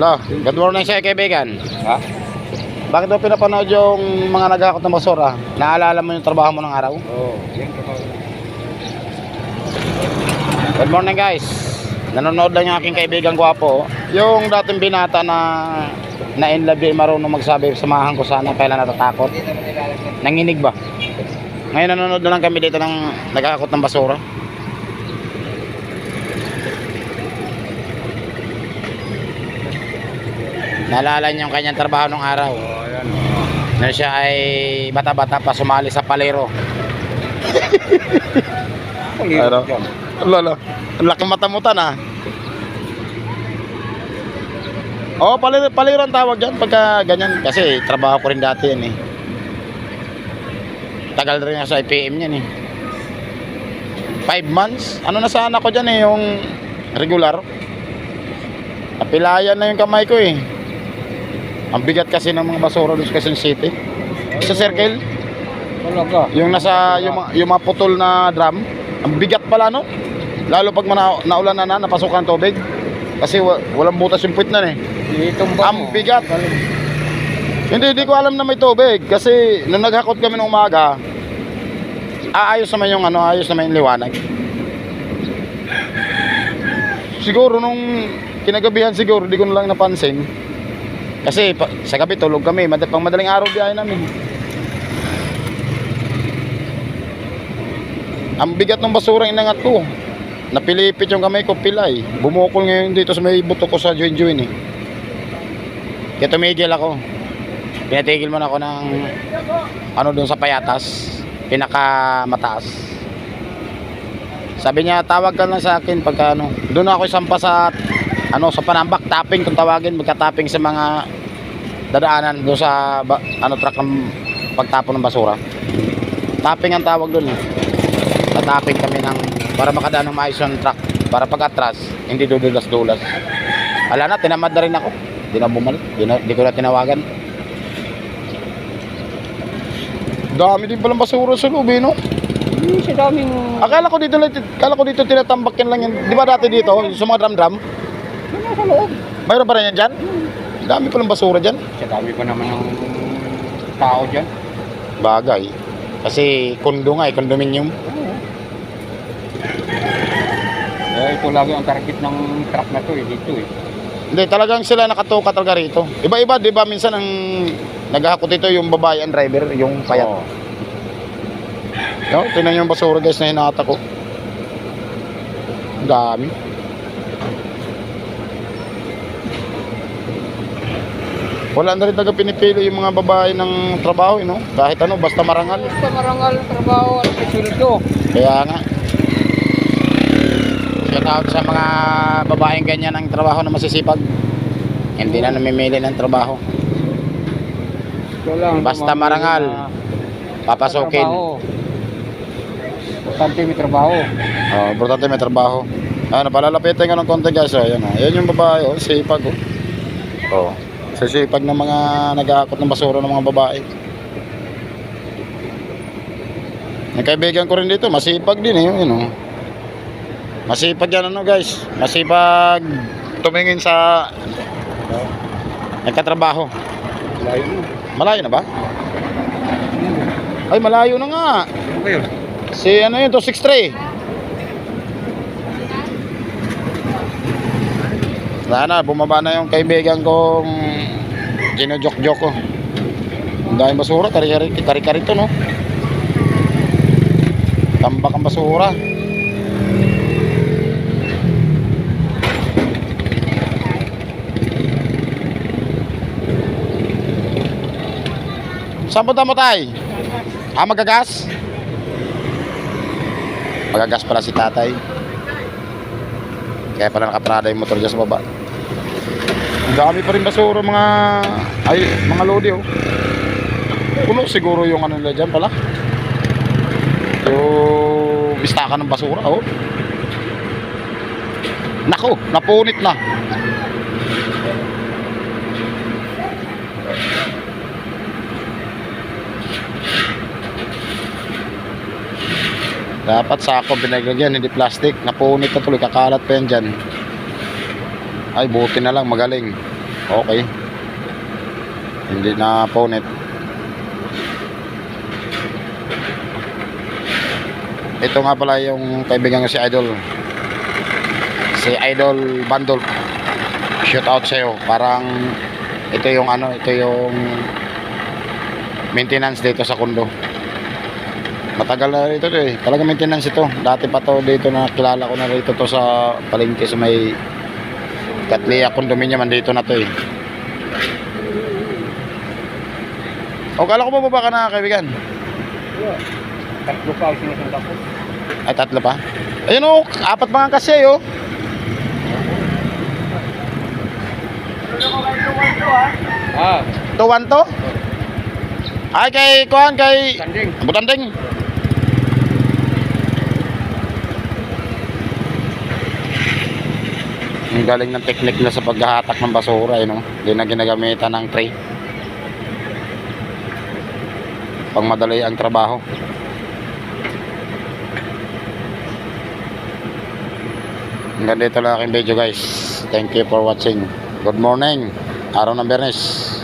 Lo, good morning sa'yo kaibigan. Ha? Bakit mo pinapanood yung mga naghahakot ng basura? Naalala mo yung trabaho mo ng araw? Oo, yan trabaho. Good morning guys. Nanonood lang yung aking kaibigan gwapo. Yung dating binata na in love yung marunong magsabi, samahan ko sana, kailan natatakot. Nanginig ba? Ngayon nanonood na lang kami dito ng naghahakot ng basura. Naalala niyo yung kanyang trabaho ng araw. Oo, yan. Na siya ay bata-bata pa sumali sa palero. Ano? Lolo, ang laking matamutan ah. Oo, palero ang tawag dyan pagka ganyan. Kasi trabaho ko rin dati yan eh. Tagal rin ako sa IPM yan eh. 5 months. Ano na sana ko dyan eh, yung regular. Napilayan na yung kamay ko eh. Ang bigat kasi ng mga basura doon sa Quezon City. Sa circle. Talaga. Yung nasa yung mga putol na drum. Ang bigat pala no. Lalo pag naulan na napasukan tubig. Kasi walang butas yung puwit na eh. Ang bigat. Hindi ko alam na may tubig kasi nung naghakot kami ng umaga, ayos naman yung ayos naman yung liwanag. Siguro nung kinagabihan siguro, di ko na lang napansin. Kasi sa gabi tulog kami, pang madaling araw biyahe namin. Ang bigat ng basura inangat ko. Napilipit yung kamay ko, pilay. Bumukol ngayon dito sa may buto ko sa join-join eh. Kaya tumigil ako. Pinatigil mo na ako ng doon sa payatas, pinaka mataas. Sabi niya, tawag ka lang sa akin pagka doon ako isampa sa sa panambak, tapping kung tawagin, magka-tapping sa mga dadaanan doon sa truck ng pagtapon ng basura. Tapping ang tawag doon eh. Tapping kami para makadaan ng maayos yung truck, para pag atras hindi dudulas-dulas. Wala na, tinamad na rin ako. Hindi na bumalik, hindi ko na tinawagan. Dami din palang basura sa loob eh, no? Sa daming... Akala ko dito tinatambak yan lang yan. Di ba dati dito, sa mga drum-drum? Sa loob. Mayroon pa rin yan dyan? Dami palang basura dyan. Sa dami pa naman ng tao dyan. Bagay. Kasi kondo nga eh, condominium. Ito lagi ang target ng truck na to eh, dito eh. Hindi, talagang sila nakatuka talaga rito. Iba-iba, di ba? Minsan ang naghahakot ito yung babae ang driver, yung payat. Oo. No, tingnan yung basura guys na hinata ko. Dami. Wala na rin taga pinipili yung mga babae ng trabaho, no? Kahit basta marangal. Basta marangal trabaho at kasuldo. Kaya nga. Shout out sa mga babaeng ganyan ang trabaho na masisipag. Hindi na namimili ng trabaho. Basta marangal. Papasukin. Importante may trabaho. Oh, importante may trabaho. Palalapitin ko ng konti guys. Ayan, ayan yung babae, sipag. Oh. Sisipag ng mga nag-aakot ng basura ng mga babae. Yung kaibigan ko rin dito, masipag din eh. Masipag yan guys. Masipag tumingin sa nagkatrabaho. Malayo na. Malayo na ba? Ay, malayo na nga. Ano kayo? Si yun, 263. Wala na, bumaba na yung kaibigan kong ginojok-jok ko. Ang daming basura, kari-kari to, no? Tambak ang basura. Saan punta mo tay? Magagas? Magagas pala si tatay. Kaya pala nakaparada yung motor dyan sa baba. Ang dami pa rin basura mga lodi oh. Puno siguro yung nila dyan pala. Yung bistaka ng basura oh. Naku, napunit na. Dapat sako pinaglagyan, hindi plastic. Napunit na tuloy, kakalat pa yan dyan. Ay, buti na lang, magaling. Okay. Hindi na punit. Ito nga pala yung kaibigan ko si Idol. Si Idol Bandol. Shout out sa'yo. Parang ito yung ano, ito yung maintenance dito sa condo. Matagal na rito to eh. Talaga maintenance ito. Dati pa to dito na kilala ko na rito to sa palengke sa may Katlia condominium. Andito na to eh. O kala ko bababa ka na kaibigan. Tatlo pa ang sinusunda ko. Ay tatlo pa. Ayun o, 4 mga kasi oh. Ah, Tuwan to? Ay kay kuhan kay sanding. Butanding. Ang galing ng teknik na sa paghahatak ng basura, no? Hindi na ginagamitan ng tray. Pang madali ang trabaho. Hanggang dito lang aking video guys. Thank you for watching. Good morning. Araw ng Biyernes.